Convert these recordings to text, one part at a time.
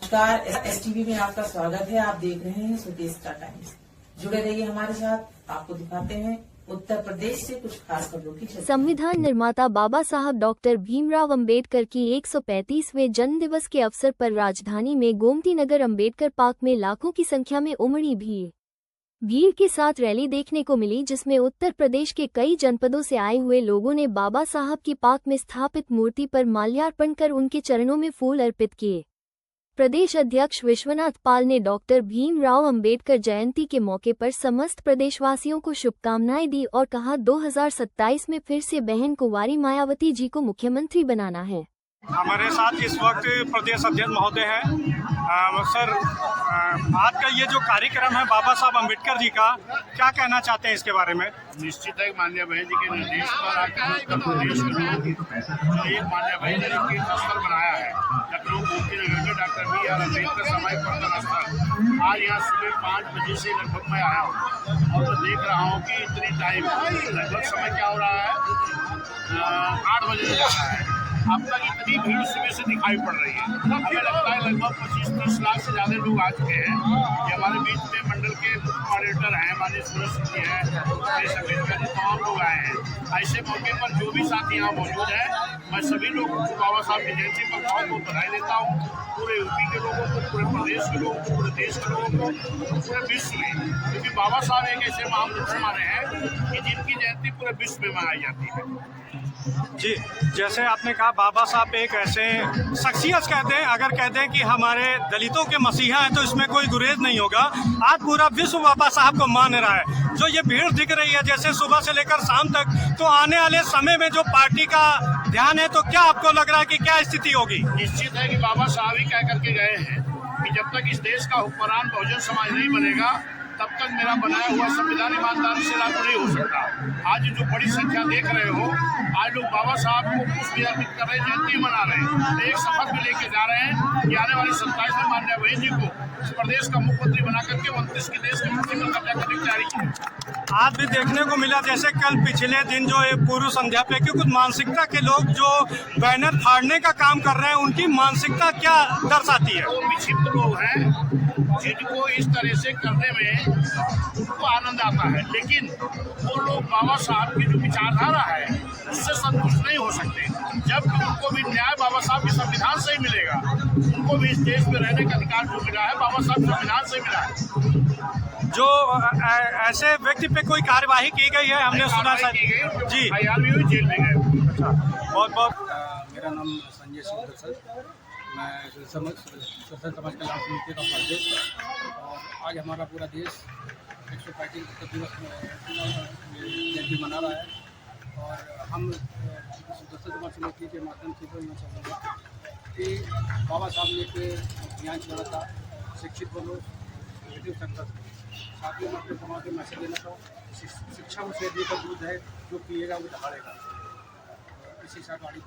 नमस्कार, STV में आपका स्वागत है। आप देख रहे हैं स्वदेशता टाइम्स। जुड़े रहिए हमारे साथ, आपको दिखाते हैं उत्तर प्रदेश से कुछ खास खबरों की झलक। संविधान निर्माता बाबा साहब डॉक्टर भीमराव अंबेडकर की 135वें जन्म दिवस के अवसर पर राजधानी में गोमती नगर अंबेडकर पार्क में लाखों की संख्या में उमड़ी भीड़ के साथ रैली देखने को मिली, जिसमें उत्तर प्रदेश के कई जनपदों से आए हुए लोगों ने बाबा साहब की पार्क में स्थापित मूर्ति पर माल्यार्पण कर उनके चरणों में फूल अर्पित किए। प्रदेश अध्यक्ष विश्वनाथ पाल ने डॉक्टर भीमराव अंबेडकर जयंती के मौके पर समस्त प्रदेशवासियों को शुभकामनाएं दी और कहा 2027 में फिर से बहन कुंवारी मायावती जी को मुख्यमंत्री बनाना है। हमारे साथ इस वक्त प्रदेश अध्यक्ष महोदय हैं। सर, आज का ये जो कार्यक्रम है बाबा साहब अम्बेडकर जी का, क्या कहना चाहते हैं इसके बारे में? निश्चित है माननीय बहन जी के निर्देश पर आज उत्तर प्रदेश के लोग जो एक माननीय बहन जी ने तीर्थ स्थल बनाया है लखनऊ गोमती नगर में डॉक्टर BR अम्बेडकर सामाजिक वर्तन स्थल। आज यहाँ सुबह 5 बजे से लगभग मैं आया हूँ और मैं देख रहा हूँ कि इतनी टाइम लगभग समय क्या हो रहा है, 8 बजे जा रहा है। अब तक इतनी भीड़ सुबह से दिखाई पड़ रही है। हमें लगता है लगभग 25-30 लाख से ज़्यादा लोग आ चुके हैं। ये हमारे बीच में मंडल के कोऑर्डिनेटर हैं, माननीय सूरज सिंह जी हैं, अम्बेडकर जी, तमाम लोग आए हैं। ऐसे मौके पर जो भी साथी यहाँ मौजूद हैं, मैं सभी लोगों को बाबा साहब की जयंती पर बहुत बहुत बधाई देता हूँ। पूरे यूपी के लोगों को, पूरे प्रदेश के लोगों को, पूरे देश के लोगों को, पूरे विश्व में, क्योंकि बाबा साहब एक ऐसे महापुरुष हमारे हैं कि जिनकी जयंती पूरे विश्व में मनाई जाती है। जी, जैसे आपने कहा बाबा साहब एक ऐसे शख्सियत कहते हैं, अगर कहते हैं कि हमारे दलितों के मसीहा हैं तो इसमें कोई गुरेज नहीं होगा। आज पूरा विश्व बाबा साहब को मान रहा है। जो ये भीड़ दिख रही है जैसे सुबह से लेकर शाम तक, तो आने वाले समय में जो पार्टी का ध्यान है, तो क्या आपको लग रहा है कि क्या स्थिति होगी? निश्चित है कि बाबा साहब ही कह करके गए हैं कि जब तक इस देश का हुक्मरान बहुजन समाज नहीं बनेगा तब तक मेरा बनाया हुआ संविधान ईमानदारी से लागू नहीं हो सकता। आज जो बड़ी संख्या देख रहे हो, आज लोग बाबा साहब को पुष्प अर्पित कर रहे हैं, जयंती मना रहे हैं, एक शपथ भी लेके जा रहे हैं कि आने वाली 27 में माननीय बहन जी को इस प्रदेश का मुख्यमंत्री बना करके 29 के देश के मुख्य पर कब्जा करने की तैयारी की। आज भी देखने को मिला जैसे कल पिछले दिन जो पूर्व संध्या पे कि कुछ मानसिकता के लोग जो बैनर फाड़ने का काम कर रहे हैं, उनकी मानसिकता क्या दर्शाती है? वो विक्षिप्त लोग हैं जिनको इस तरह से करने में उनको आनंद आता है, लेकिन वो लोग बाबा साहब की जो विचारधारा है उससे संतुष्ट नहीं हो सकते। जब उनको भी न्याय बाबा साहब के संविधान से ही मिलेगा, उनको भी इस देश में रहने का अधिकार जो मिला है बाबा साहब संविधान से मिला है। जो ऐसे व्यक्ति पे कोई कार्यवाही की गई है, हमने सुना सर जी, भी जेल में गए। अच्छा, बहुत बहुत। मेरा नाम संजय सिंह दरअसल, मैं सोशल समाज कल्याण समिति का उपाध्यक्ष, और आज हमारा पूरा देश 135 दिवस जयंती मना रहा है। और हम सोशल समाज समिति के माध्यम से बोलना चाहूँगा कि बाबा साहब ने एक अभियान चला था, शिक्षित बनो बेटी संकट। साथ ही मैं अपने समाज को मैसेज देना चाहूँ, शिक्षा उसे देकर दूध है, जो पिएगा वो दहाड़ेगा। इसी साथ गाड़ी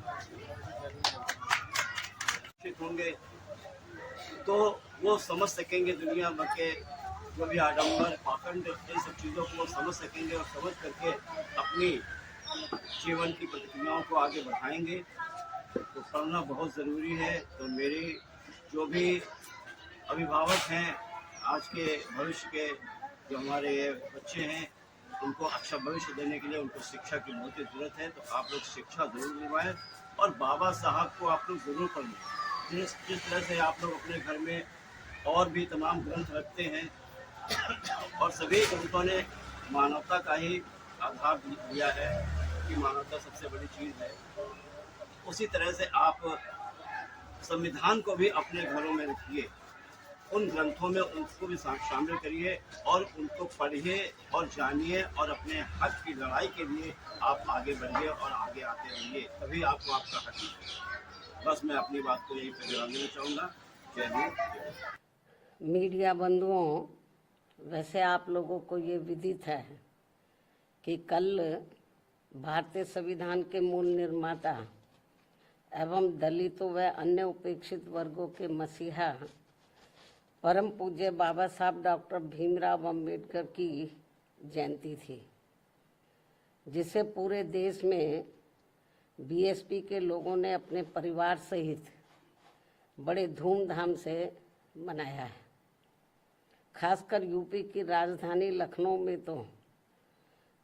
होंगे तो वो समझ सकेंगे दुनिया भर के जो भी आडंबर पाखंड इन सब चीज़ों को वो समझ सकेंगे और समझ करके अपनी जीवन की प्रक्रियाओं को आगे बढ़ाएंगे। तो पढ़ना बहुत ज़रूरी है। तो मेरे जो भी अभिभावक हैं, आज के भविष्य के जो हमारे बच्चे हैं, उनको अच्छा भविष्य देने के लिए उनको शिक्षा की बहुत ही ज़रूरत है। तो आप लोग शिक्षा ज़रूर दिलवाएँ और बाबा साहब को आप लोग ज़रूर पढ़ें। जिस तरह से आप लोग अपने घर में और भी तमाम ग्रंथ रखते हैं और सभी ग्रंथों ने मानवता का ही आधार दिया है कि मानवता सबसे बड़ी चीज़ है, उसी तरह से आप संविधान को भी अपने घरों में रखिए, उन ग्रंथों में उनको भी शामिल करिए और उनको पढ़िए और जानिए और अपने हक की लड़ाई के लिए आप आगे बढ़िए और आगे आते रहिए, तभी आपको आपका हक मिलेगा। बस मैं अपनी बात को यही पे जवाब देना चाहूँगा। जय हिंद। मीडिया बंधुओं, वैसे आप लोगों को ये विदित है कि कल भारतीय संविधान के मूल निर्माता एवं दलितों व अन्य उपेक्षित वर्गों के मसीहा परम पूज्य बाबा साहब डॉक्टर भीमराव अंबेडकर की जयंती थी, जिसे पूरे देश में बीएसपी के लोगों ने अपने परिवार सहित बड़े धूमधाम से मनाया है। खासकर यूपी की राजधानी लखनऊ में तो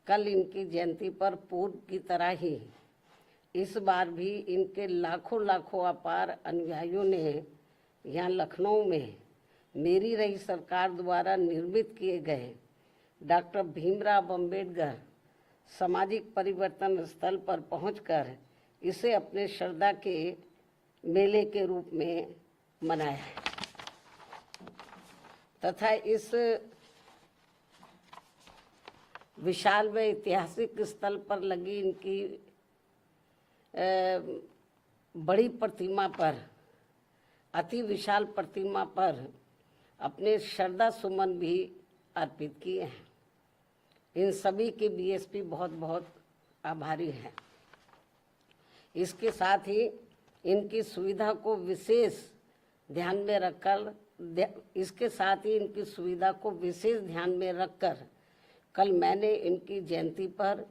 कल इनकी जयंती पर पूर्व की तरह ही इस बार भी इनके लाखों लाखों अपार अनुयायियों ने यहाँ लखनऊ में मेरी रही सरकार द्वारा निर्मित किए गए डॉक्टर भीमराव अंबेडकर सामाजिक परिवर्तन स्थल पर पहुंचकर इसे अपने श्रद्धा के मेले के रूप में मनाया है तथा इस विशाल व ऐतिहासिक स्थल पर लगी इनकी बड़ी प्रतिमा पर, अति विशाल प्रतिमा पर अपने श्रद्धा सुमन भी अर्पित किए हैं। इन सभी के बीएसपी बहुत बहुत आभारी हैं। इसके साथ ही इनकी सुविधा को विशेष ध्यान में रखकर कल मैंने इनकी जयंती पर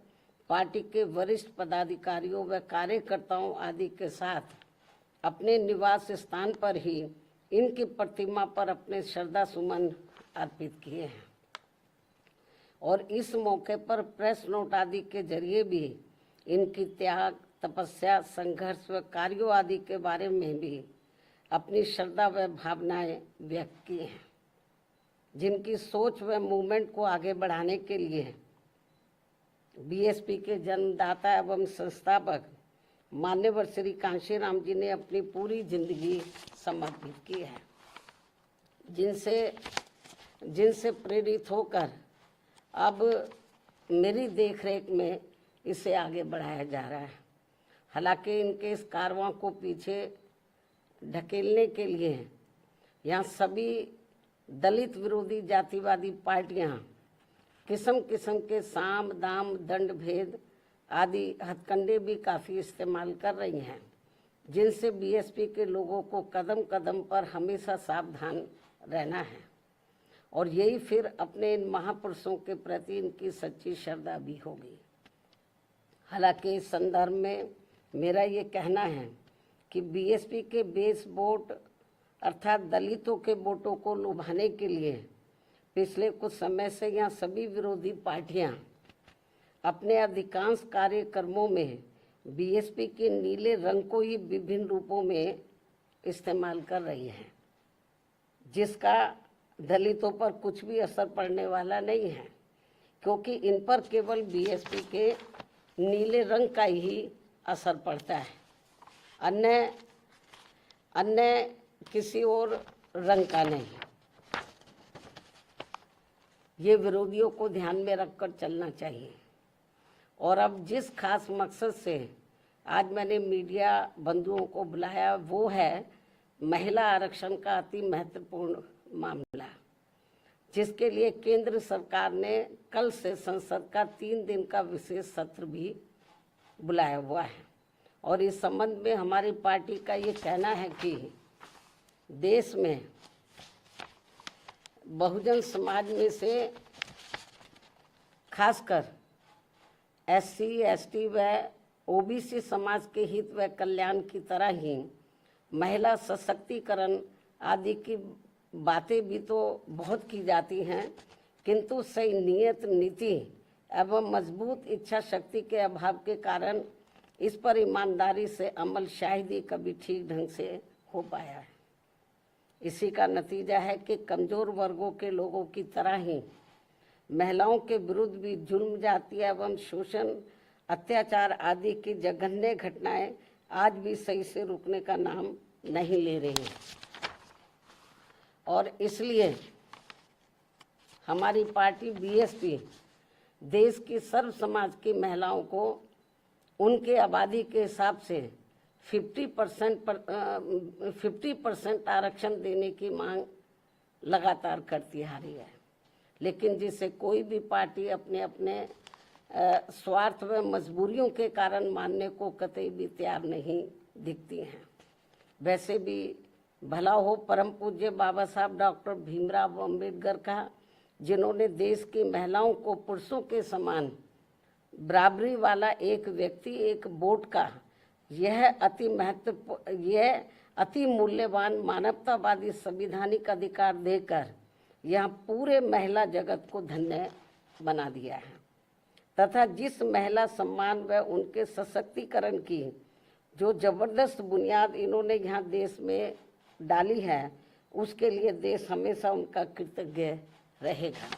पार्टी के वरिष्ठ पदाधिकारियों व कार्यकर्ताओं आदि के साथ अपने निवास स्थान पर ही इनकी प्रतिमा पर अपने श्रद्धा सुमन अर्पित किए हैं और इस मौके पर प्रेस नोट आदि के जरिए भी इनकी त्याग, तपस्या, संघर्ष व कार्यों आदि के बारे में भी अपनी श्रद्धा व भावनाएं व्यक्त की हैं, जिनकी सोच व मूवमेंट को आगे बढ़ाने के लिए बीएसपी के जन्मदाता एवं संस्थापक मान्यवर श्री कांशीराम जी ने अपनी पूरी जिंदगी समर्पित की है, जिनसे प्रेरित होकर अब मेरी देखरेख में इसे आगे बढ़ाया जा रहा है। हालांकि इनके इस कारवां को पीछे ढकेलने के लिए यहाँ सभी दलित विरोधी जातिवादी पार्टियां किस्म किस्म के साम दाम दंड भेद आदि हथकंडे भी काफ़ी इस्तेमाल कर रही हैं, जिनसे बीएसपी के लोगों को कदम कदम पर हमेशा सावधान रहना है और यही फिर अपने इन महापुरुषों के प्रति इनकी सच्ची श्रद्धा भी होगी। हालांकि इस संदर्भ में मेरा ये कहना है कि बीएसपी के बेस वोट अर्थात दलितों के वोटों को लुभाने के लिए पिछले कुछ समय से यहाँ सभी विरोधी पार्टियां अपने अधिकांश कार्यक्रमों में बीएसपी के नीले रंग को ही विभिन्न रूपों में इस्तेमाल कर रही हैं, जिसका दलितों पर कुछ भी असर पड़ने वाला नहीं है, क्योंकि इन पर केवल बीएसपी के नीले रंग का ही असर पड़ता है, अन्य किसी और रंग का नहीं। ये विरोधियों को ध्यान में रखकर चलना चाहिए। और अब जिस खास मकसद से आज मैंने मीडिया बंधुओं को बुलाया वो है महिला आरक्षण का अति महत्वपूर्ण मामला, जिसके लिए केंद्र सरकार ने कल से संसद का 3 दिन का विशेष सत्र भी बुलाया हुआ है। और इस संबंध में हमारी पार्टी का ये कहना है कि देश में बहुजन समाज में से खासकर एससी, एसटी व ओबीसी समाज के हित व कल्याण की तरह ही महिला सशक्तिकरण आदि की बातें भी तो बहुत की जाती हैं, किंतु सही नियत नीति एवं मजबूत इच्छा शक्ति के अभाव के कारण इस पर ईमानदारी से अमल शायद ही कभी ठीक ढंग से हो पाया है। इसी का नतीजा है कि कमज़ोर वर्गों के लोगों की तरह ही महिलाओं के विरुद्ध भी जुल्म, जाति एवं शोषण, अत्याचार आदि की जघन्य घटनाएं आज भी सही से रुकने का नाम नहीं ले रही हैं। और इसलिए हमारी पार्टी बीएसपी देश की सर्व समाज की महिलाओं को उनके आबादी के हिसाब से 50% आरक्षण देने की मांग लगातार करती आ रही है, लेकिन जिसे कोई भी पार्टी अपने स्वार्थ व मजबूरियों के कारण मानने को कतई भी तैयार नहीं दिखती हैं। वैसे भी भला हो परम पूज्य बाबा साहब डॉक्टर भीमराव अंबेडकर का, जिन्होंने देश की महिलाओं को पुरुषों के समान बराबरी वाला एक व्यक्ति, एक वोट का यह अति मूल्यवान मानवतावादी संवैधानिक अधिकार देकर यह पूरे महिला जगत को धन्य बना दिया है तथा जिस महिला सम्मान व उनके सशक्तिकरण की जो जबरदस्त बुनियाद इन्होंने यहाँ देश में डाली है, उसके लिए देश हमेशा उनका कृतज्ञ रहेगा।